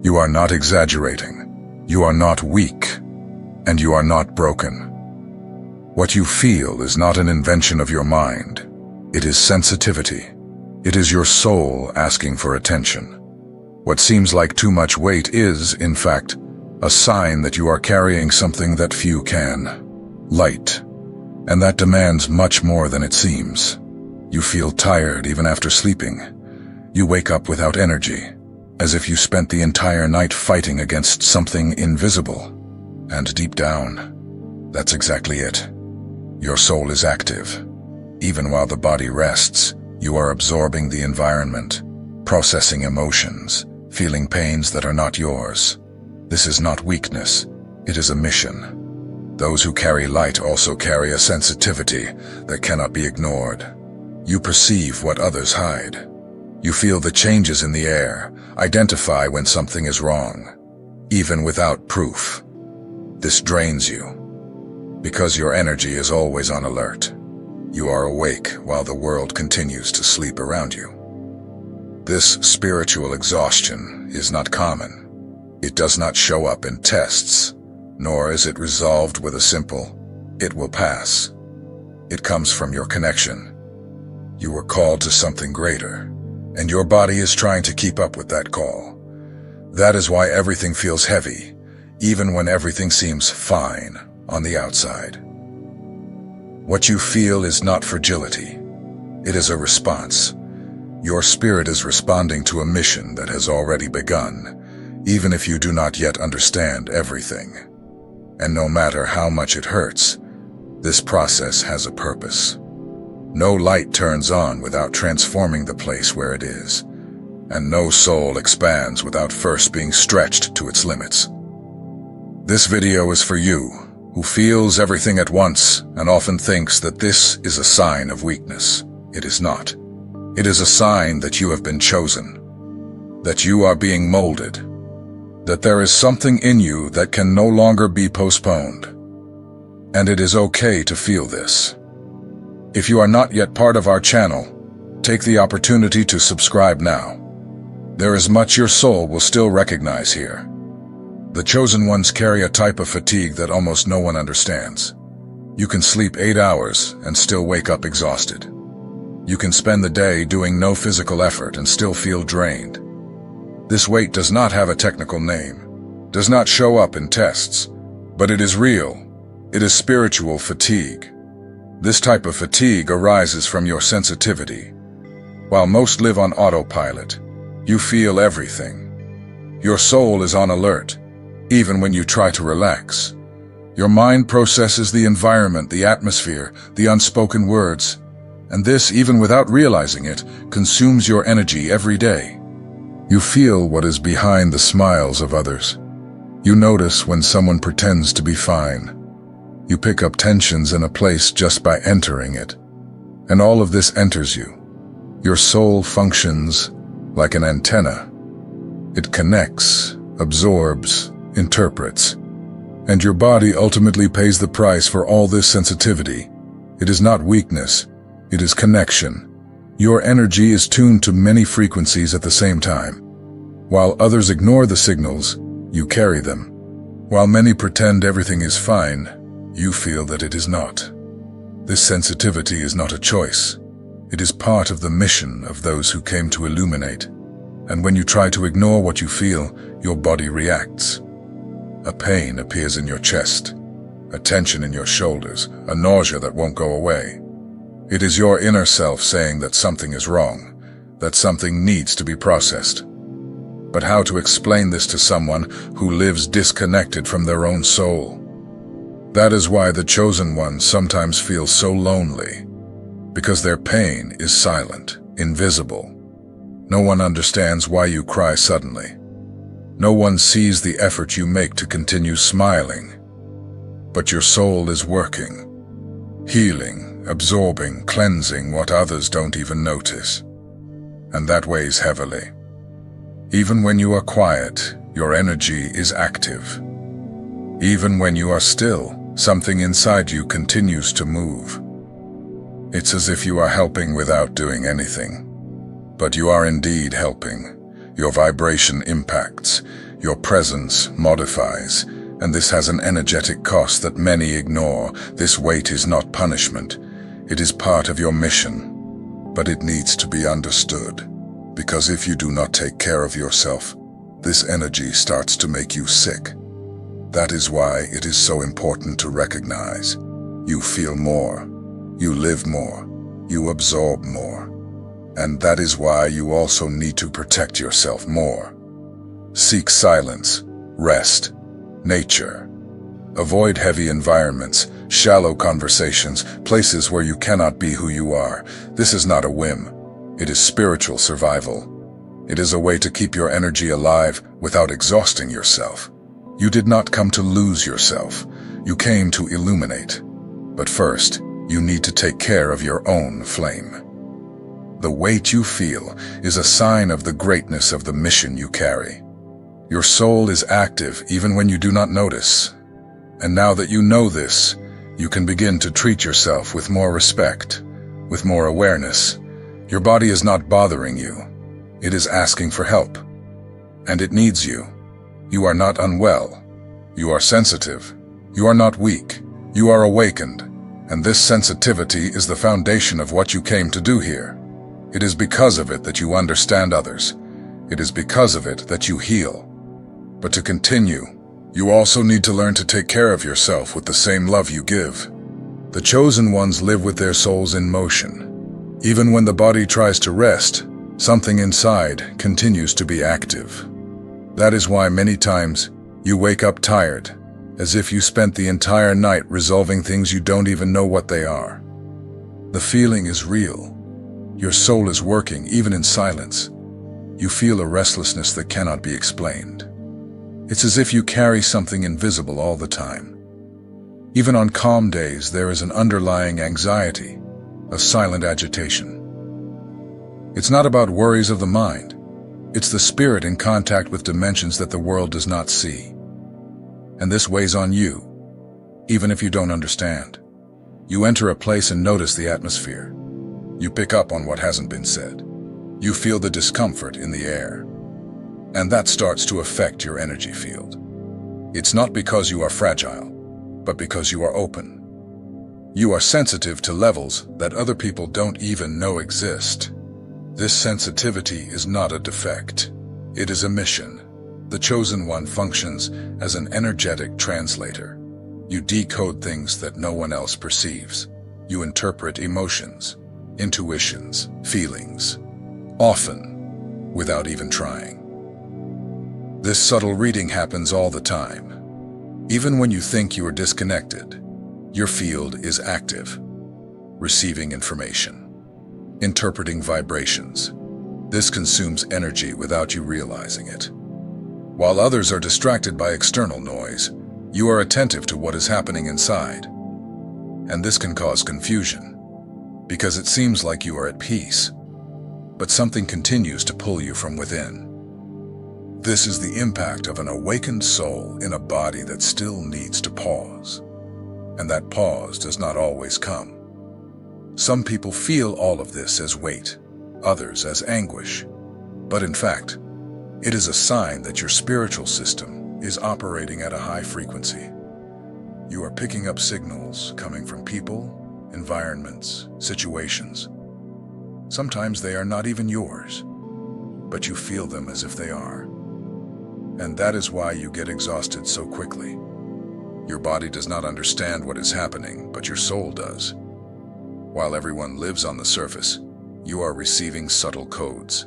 You are not exaggerating. You are not weak. And you are not broken. What you feel is not an invention of your mind. It is sensitivity. It is your soul asking for attention. What seems like too much weight is, in fact, a sign that you are carrying something that few can. Light. And that demands much more than it seems. You feel tired even after sleeping. You wake up without energy, as if you spent the entire night fighting against something invisible. And deep down, that's exactly it. Your soul is active. Even while the body rests, you are absorbing the environment, processing emotions, feeling pains that are not yours. This is not weakness, it is a mission. Those who carry light also carry a sensitivity that cannot be ignored. You perceive what others hide. You feel the changes in the air, identify when something is wrong, even without proof. This drains you, because your energy is always on alert. You are awake while the world continues to sleep around you. This spiritual exhaustion is not common. It does not show up in tests, nor is it resolved with a simple, "It will pass." It comes from your connection. You were called to something greater, and your body is trying to keep up with that call. That is why everything feels heavy, even when everything seems fine on the outside. What you feel is not fragility. It is a response. Your spirit is responding to a mission that has already begun, even if you do not yet understand everything. And no matter how much it hurts, this process has a purpose. No light turns on without transforming the place where it is, and no soul expands without first being stretched to its limits. This video is for you, who feels everything at once and often thinks that this is a sign of weakness. It is not. It is a sign that you have been chosen, that you are being molded, that there is something in you that can no longer be postponed. And it is okay to feel this. If you are not yet part of our channel, take the opportunity to subscribe now. There is much your soul will still recognize here. The chosen ones carry a type of fatigue that almost no one understands. You can sleep 8 hours and still wake up exhausted. You can spend the day doing no physical effort and still feel drained. This weight does not have a technical name, does not show up in tests, but it is real. It is spiritual fatigue. This type of fatigue arises from your sensitivity. While most live on autopilot, you feel everything. Your soul is on alert, even when you try to relax. Your mind processes the environment, the atmosphere, the unspoken words, and this, even without realizing it, consumes your energy every day. You feel what is behind the smiles of others. You notice when someone pretends to be fine. You pick up tensions in a place just by entering it. And all of this enters you. Your soul functions like an antenna. It connects, absorbs, interprets. And your body ultimately pays the price for all this sensitivity. It is not weakness, it is connection. Your energy is tuned to many frequencies at the same time. While others ignore the signals, you carry them. While many pretend everything is fine, you feel that it is not. This sensitivity is not a choice. It is part of the mission of those who came to illuminate. And when you try to ignore what you feel, your body reacts. A pain appears in your chest, a tension in your shoulders, a nausea that won't go away. It is your inner self saying that something is wrong, that something needs to be processed. But how to explain this to someone who lives disconnected from their own soul? That is why the chosen ones sometimes feel so lonely, because their pain is silent, invisible. No one understands why you cry suddenly. No one sees the effort you make to continue smiling. But your soul is working, healing, absorbing, cleansing what others don't even notice. And that weighs heavily. Even when you are quiet, your energy is active. Even when you are still, something inside you continues to move. It's as if you are helping without doing anything. But you are indeed helping. Your vibration impacts. your presence modifies, and this has an energetic cost that many ignore. This weight is not punishment. It is part of your mission. But it needs to be understood, because if you do not take care of yourself, this energy starts to make you sick. That is why it is so important to recognize. You feel more, you live more, you absorb more. And that is why you also need to protect yourself more. Seek silence, rest, nature. Avoid heavy environments, shallow conversations, places where you cannot be who you are. This is not a whim. It is spiritual survival. It is a way to keep your energy alive without exhausting yourself. You did not come to lose yourself. You came to illuminate. But first, you need to take care of your own flame. The weight you feel is a sign of the greatness of the mission you carry. Your soul is active even when you do not notice. And now that you know this, you can begin to treat yourself with more respect, with more awareness. Your body is not bothering you. It is asking for help. And it needs you. You are not unwell. You are sensitive. You are not weak. You are awakened. And this sensitivity is the foundation of what you came to do here. It is because of it that you understand others. It is because of it that you heal. But to continue, you also need to learn to take care of yourself with the same love you give. The chosen ones live with their souls in motion. Even when the body tries to rest, something inside continues to be active. That is why many times you wake up tired, as if you spent the entire night resolving things you don't even know what they are. The feeling is real. Your soul is working even in silence. You feel a restlessness that cannot be explained. It's as if you carry something invisible all the time. Even on calm days, there is an underlying anxiety, a silent agitation. It's not about worries of the mind. It's the spirit in contact with dimensions that the world does not see. And this weighs on you, even if you don't understand. You enter a place and notice the atmosphere. You pick up on what hasn't been said. You feel the discomfort in the air. And that starts to affect your energy field. It's not because you are fragile, but because you are open. You are sensitive to levels that other people don't even know exist. This sensitivity is not a defect. It is a mission. The chosen one functions as an energetic translator. You decode things that no one else perceives. You interpret emotions, intuitions, feelings, often without even trying. This subtle reading happens all the time. Even when you think you are disconnected, your field is active, receiving information, interpreting vibrations. This consumes energy without you realizing it. While others are distracted by external noise, you are attentive to what is happening inside. And this can cause confusion, because it seems like you are at peace, but something continues to pull you from within. This is the impact of an awakened soul in a body that still needs to pause. And that pause does not always come. Some people feel all of this as weight, others as anguish. But in fact, it is a sign that your spiritual system is operating at a high frequency. You are picking up signals coming from people, environments, situations. Sometimes they are not even yours, but you feel them as if they are. And that is why you get exhausted so quickly. Your body does not understand what is happening, but your soul does. While everyone lives on the surface, you are receiving subtle codes,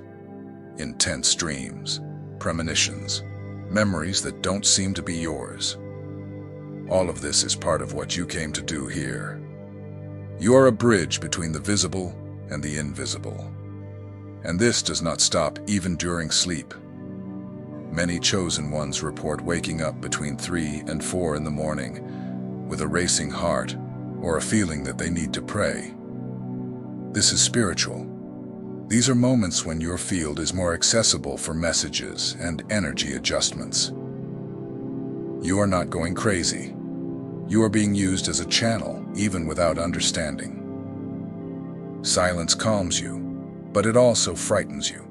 intense dreams, premonitions, memories that don't seem to be yours. All of this is part of what you came to do here. You are a bridge between the visible and the invisible. And this does not stop even during sleep. Many chosen ones report waking up between 3 and 4 in the morning with a racing heart or a feeling that they need to pray. This is spiritual. These are moments when your field is more accessible for messages and energy adjustments. You are not going crazy. You are being used as a channel, even without understanding. Silence calms you, but it also frightens you,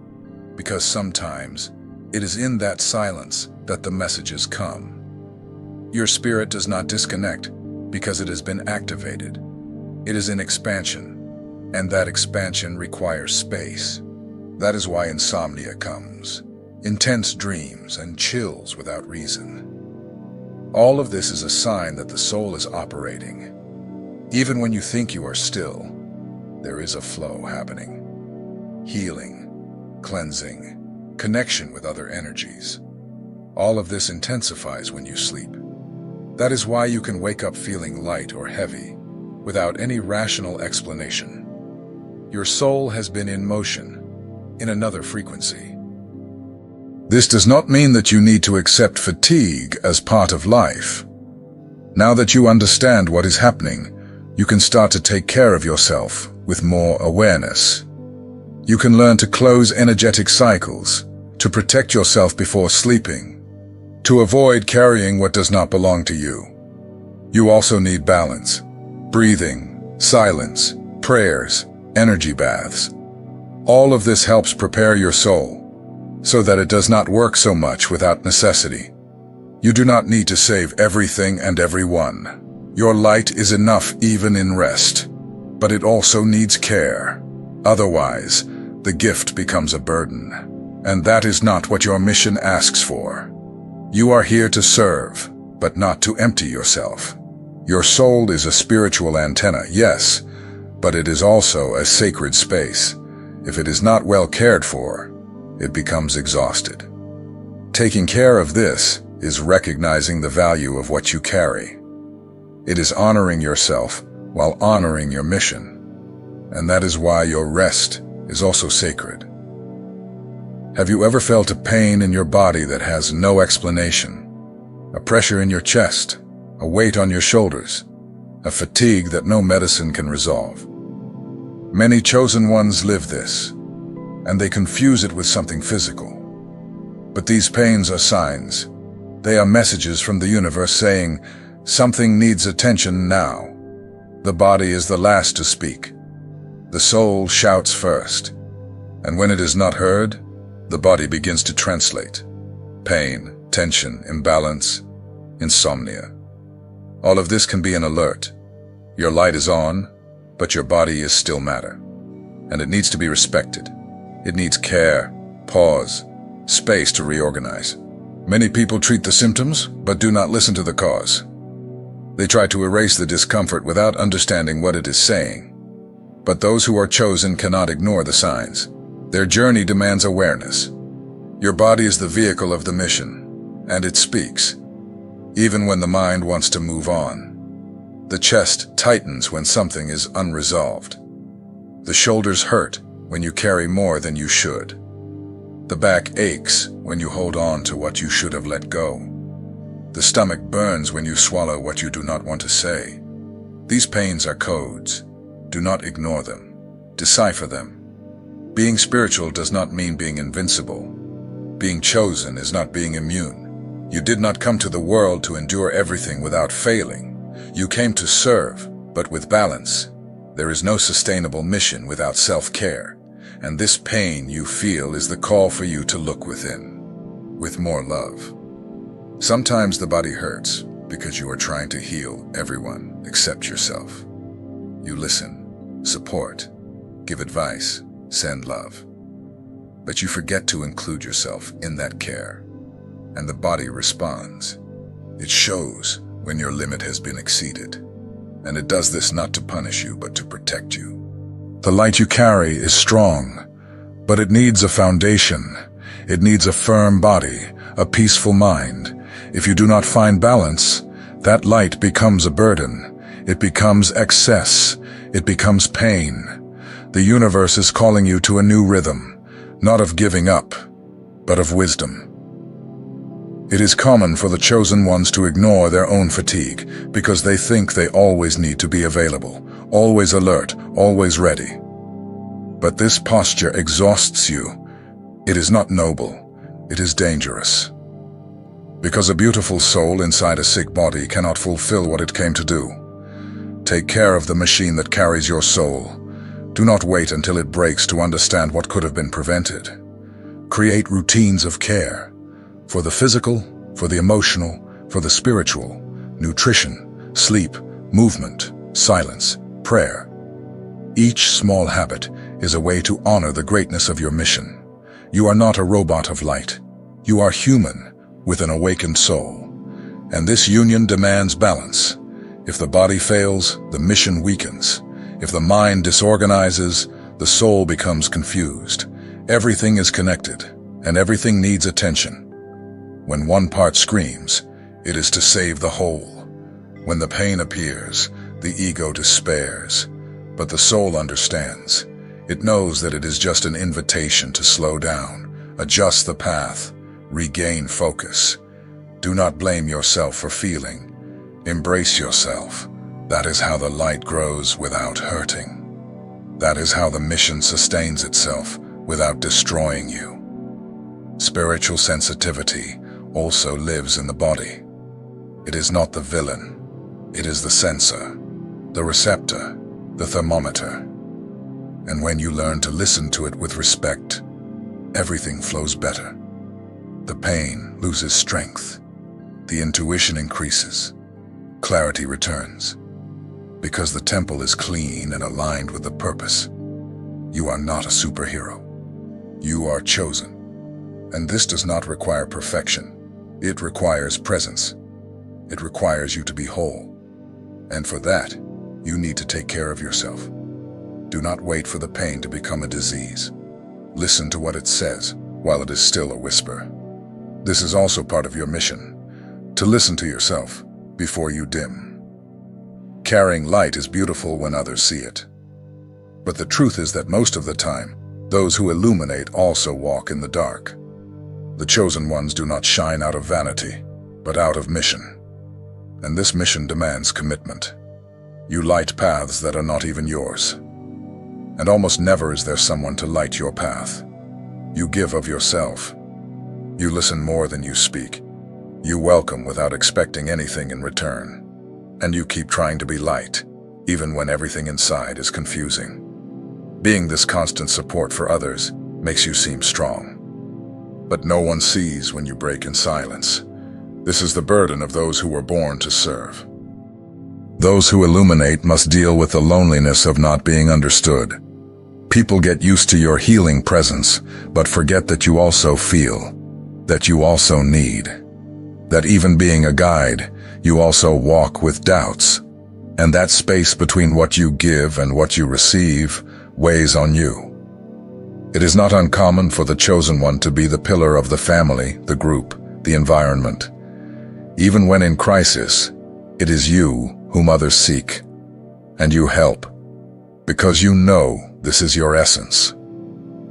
because sometimes It is in that silence that the messages come. Your spirit does not disconnect because it has been activated. It is in expansion, and that expansion requires space. That is why insomnia comes, intense dreams and chills without reason. All of this is a sign that the soul is operating. Even when you think you are still, there is a flow happening. Healing, cleansing, connection with other energies. All of this intensifies when you sleep. That is why you can wake up feeling light or heavy, without any rational explanation. Your soul has been in motion, in another frequency. This does not mean that you need to accept fatigue as part of life. Now that you understand what is happening, you can start to take care of yourself with more awareness. You can learn to close energetic cycles, to protect yourself before sleeping, to avoid carrying what does not belong to you. You also need balance, breathing, silence, prayers, energy baths. All of this helps prepare your soul, so that it does not work so much without necessity. You do not need to save everything and everyone. Your light is enough even in rest, but it also needs care. Otherwise, the gift becomes a burden, and that is not what your mission asks for. You are here to serve, but not to empty yourself. Your soul is a spiritual antenna, yes, but it is also a sacred space. If it is not well cared for, it becomes exhausted. Taking care of this is recognizing the value of what you carry. It is honoring yourself while honoring your mission. And that is why your rest is also sacred. Have you ever felt a pain in your body that has no explanation? A pressure in your chest, a weight on your shoulders, a fatigue that no medicine can resolve? Many chosen ones live this, and they confuse it with something physical. But these pains are signs. They are messages from the universe saying, something needs attention now. The body is the last to speak. The soul shouts first. And when it is not heard, the body begins to translate. Pain, tension, imbalance, insomnia. All of this can be an alert. Your light is on, but your body is still matter. And it needs to be respected. It needs care, pause, space to reorganize. Many people treat the symptoms, but do not listen to the cause. They try to erase the discomfort without understanding what it is saying. But those who are chosen cannot ignore the signs. Their journey demands awareness. Your body is the vehicle of the mission, and it speaks, even when the mind wants to move on. The chest tightens when something is unresolved. The shoulders hurt when you carry more than you should. The back aches when you hold on to what you should have let go. The stomach burns when you swallow what you do not want to say. These pains are codes. Do not ignore them. Decipher them. Being spiritual does not mean being invincible. Being chosen is not being immune. You did not come to the world to endure everything without failing. You came to serve, but with balance. There is no sustainable mission without self-care, and this pain you feel is the call for you to look within, with more love. Sometimes the body hurts because you are trying to heal everyone except yourself. You listen, support, give advice, send love. But you forget to include yourself in that care, and the body responds. It shows when your limit has been exceeded. And it does this not to punish you, but to protect you. The light you carry is strong, but it needs a foundation. It needs a firm body, a peaceful mind. If you do not find balance, that light becomes a burden. It becomes excess. It becomes pain. The universe is calling you to a new rhythm, not of giving up, but of wisdom. It is common for the chosen ones to ignore their own fatigue because they think they always need to be available, always alert, always ready. But this posture exhausts you. It is not noble, it is dangerous. Because a beautiful soul inside a sick body cannot fulfill what it came to do. Take care of the machine that carries your soul. Do not wait until it breaks to understand what could have been prevented. Create routines of care for the physical, for the emotional, for the spiritual, nutrition, sleep, movement, silence, prayer. Each small habit is a way to honor the greatness of your mission. You are not a robot of light. You are human with an awakened soul. And this union demands balance. If the body fails, the mission weakens. If the mind disorganizes, the soul becomes confused. Everything is connected, and everything needs attention. When one part screams, it is to save the whole. When the pain appears, the ego despairs. But the soul understands. It knows that it is just an invitation to slow down, adjust the path, regain focus. Do not blame yourself for feeling. Embrace yourself. That is how the light grows without hurting. That is how the mission sustains itself without destroying you. Spiritual sensitivity also lives in the body. It is not the villain. It is the sensor, the receptor, the thermometer. And when you learn to listen to it with respect, everything flows better. The pain loses strength. The intuition increases. Clarity returns. Because the temple is clean and aligned with the purpose. You are not a superhero. You are chosen. And this does not require perfection. It requires presence. It requires you to be whole. And for that, you need to take care of yourself. Do not wait for the pain to become a disease. Listen to what it says while it is still a whisper. This is also part of your mission, to listen to yourself before you dim. Carrying light is beautiful when others see it. But the truth is that most of the time, those who illuminate also walk in the dark. The chosen ones do not shine out of vanity, but out of mission. And this mission demands commitment. You light paths that are not even yours. And almost never is there someone to light your path. You give of yourself. You listen more than you speak. You welcome without expecting anything in return. And you keep trying to be light, even when everything inside is confusing. Being this constant support for others makes you seem strong. But no one sees when you break in silence. This is the burden of those who were born to serve. Those who illuminate must deal with the loneliness of not being understood. People get used to your healing presence, but forget that you also feel, that you also need, that even being a guide, you also walk with doubts, and that space between what you give and what you receive weighs on you. It is not uncommon for the chosen one to be the pillar of the family, the group, the environment. Even when in crisis, it is you whom others seek, and you help, because you know this is your essence.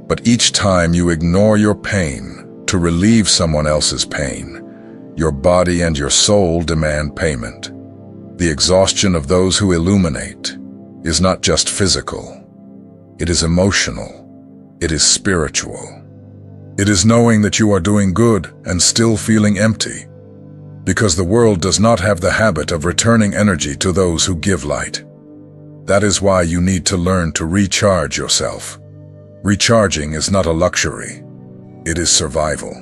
But each time you ignore your pain to relieve someone else's pain, your body and your soul demand payment. The exhaustion of those who illuminate is not just physical. It is emotional. It is spiritual. It is knowing that you are doing good and still feeling empty, because the world does not have the habit of returning energy to those who give light. That is why you need to learn to recharge yourself. Recharging is not a luxury. It is survival.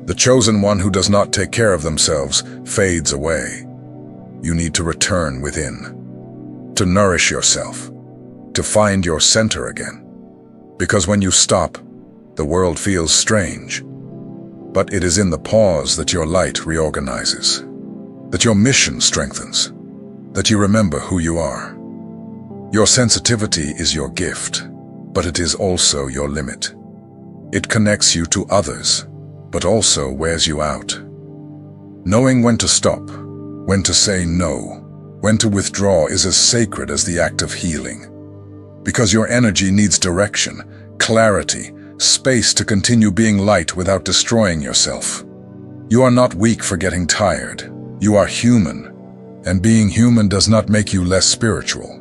The chosen one who does not take care of themselves fades away. You need to return within, to nourish yourself, to find your center again. Because when you stop, the world feels strange. But it is in the pause that your light reorganizes, that your mission strengthens, that you remember who you are. Your sensitivity is your gift, but it is also your limit. It connects you to others, but also wears you out. Knowing when to stop, when to say no, when to withdraw is as sacred as the act of healing. Because your energy needs direction, clarity, space to continue being light without destroying yourself. You are not weak for getting tired. You are human, and being human does not make you less spiritual.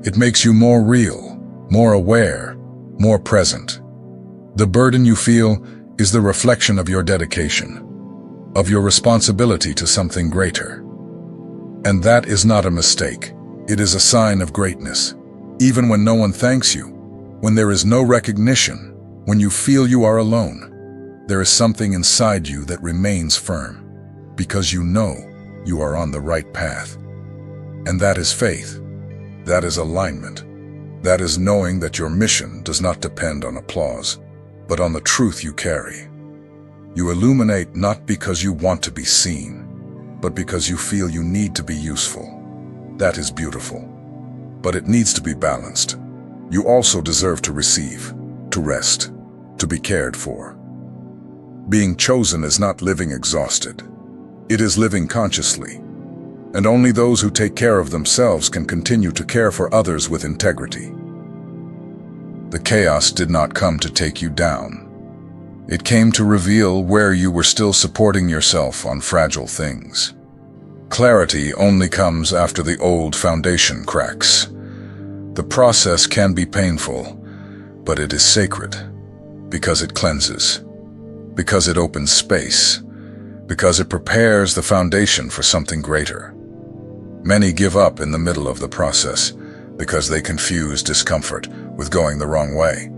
It makes you more real, more aware, more present. The burden you feel is the reflection of your dedication, of your responsibility to something greater. And that is not a mistake. It is a sign of greatness. Even when no one thanks you, when there is no recognition, When you feel you are alone, there is something inside you that remains firm, because you know you are on the right path. And that is faith. That is alignment. That is knowing that your mission does not depend on applause, but on the truth you carry. You illuminate not because you want to be seen, but because you feel you need to be useful. That is beautiful. But it needs to be balanced. You also deserve to receive, to rest, to be cared for. Being chosen is not living exhausted. It is living consciously. And only those who take care of themselves can continue to care for others with integrity. The chaos did not come to take you down. It came to reveal where you were still supporting yourself on fragile things. Clarity only comes after the old foundation cracks. The process can be painful, but it is sacred, because it cleanses, because it opens space, because it prepares the foundation for something greater. Many give up in the middle of the process because they confuse discomfort with going the wrong way.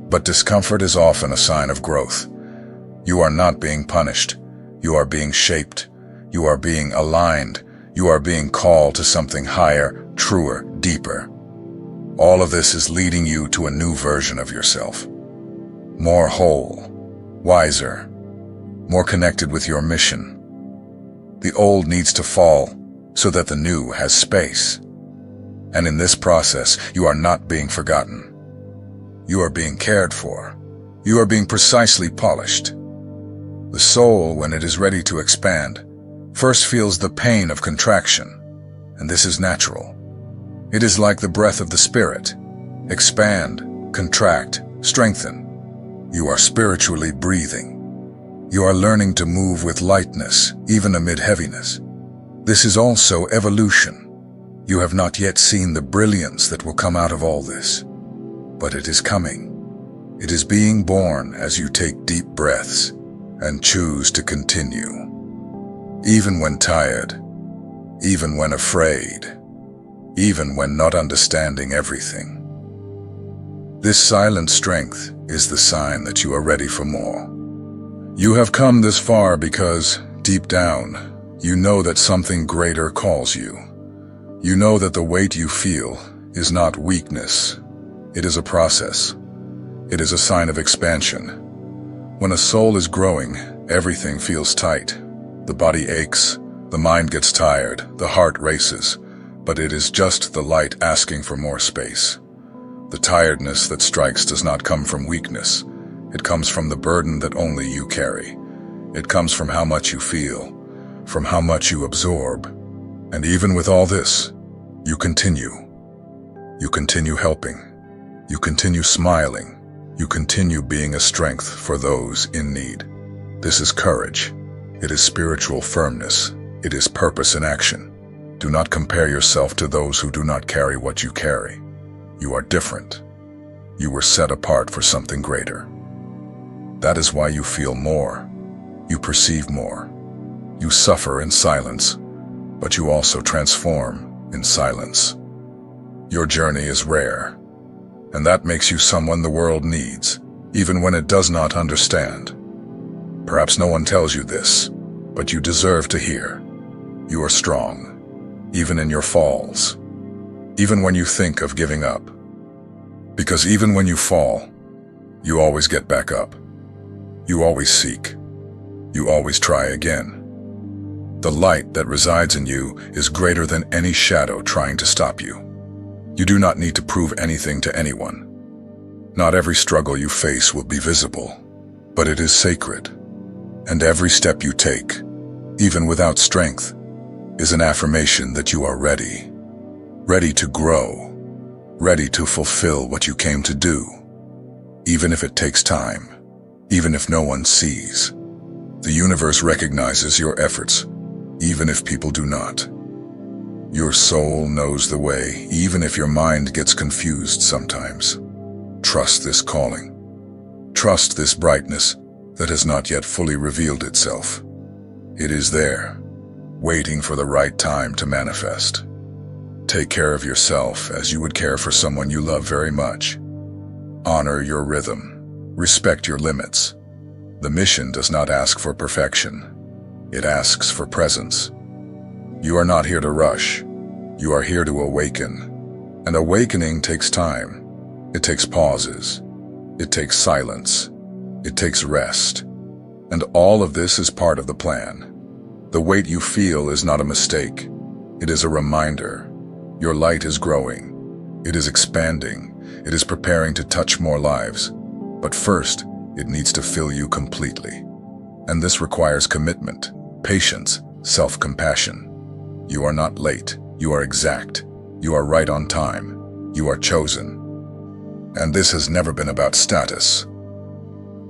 But discomfort is often a sign of growth. You are not being punished. You are being shaped. You are being aligned. You are being called to something higher, truer, deeper. All of this is leading you to a new version of yourself. More whole, wiser, more connected with your mission. The old needs to fall so that the new has space. And in this process, you are not being forgotten. You are being cared for. You are being precisely polished. The soul, when it is ready to expand, first feels the pain of contraction, and this is natural. It is like the breath of the spirit. Expand, contract, strengthen. You are spiritually breathing. You are learning to move with lightness, even amid heaviness. This is also evolution. You have not yet seen the brilliance that will come out of all this. But it is coming. It is being born as you take deep breaths and choose to continue. Even when tired, even when afraid, even when not understanding everything. This silent strength is the sign that you are ready for more. You have come this far because, deep down, you know that something greater calls you. You know that the weight you feel is not weakness. It is a process. It is a sign of expansion. When a soul is growing, everything feels tight. The body aches, the mind gets tired, the heart races, but it is just the light asking for more space. The tiredness that strikes does not come from weakness. It comes from the burden that only you carry. It comes from how much you feel, from how much you absorb. And even with all this, you continue. You continue helping. You continue smiling. You continue being a strength for those in need. This is courage. It is spiritual firmness. It is purpose in action. Do not compare yourself to those who do not carry what you carry. You are different. You were set apart for something greater. That is why you feel more. You perceive more. You suffer in silence, but you also transform in silence. Your journey is rare. And that makes you someone the world needs, even when it does not understand. Perhaps no one tells you this, but you deserve to hear. You are strong, even in your falls, even when you think of giving up. Because even when you fall, you always get back up. You always seek. You always try again. The light that resides in you is greater than any shadow trying to stop you. You do not need to prove anything to anyone. Not every struggle you face will be visible, but it is sacred. And every step you take, even without strength, is an affirmation that you are ready. Ready to grow. Ready to fulfill what you came to do. Even if it takes time. Even if no one sees. The universe recognizes your efforts, even if people do not. Your soul knows the way, even if your mind gets confused sometimes. Trust this calling. Trust this brightness that has not yet fully revealed itself. It is there, waiting for the right time to manifest. Take care of yourself as you would care for someone you love very much. Honor your rhythm. Respect your limits. The mission does not ask for perfection. It asks for presence. You are not here to rush. You are here to awaken. And awakening takes time. It takes pauses. It takes silence. It takes rest. And all of this is part of the plan. The weight you feel is not a mistake. It is a reminder. Your light is growing. It is expanding. It is preparing to touch more lives. But first, it needs to fill you completely. And this requires commitment, patience, self-compassion. You are not late. You are exact. You are right on time. You are chosen. And this has never been about status.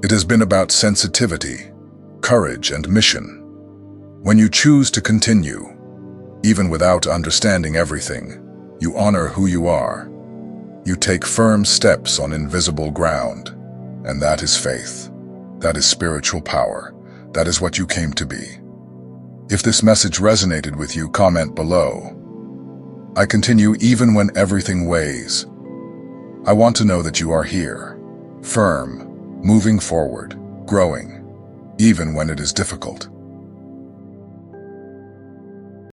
It has been about sensitivity, courage, and mission. When you choose to continue, even without understanding everything, you honor who you are. You take firm steps on invisible ground, and that is faith. That is spiritual power. That is what you came to be. If this message resonated with you, comment below. I continue even when everything weighs. I want to know that you are here, firm, moving forward, growing, even when it is difficult.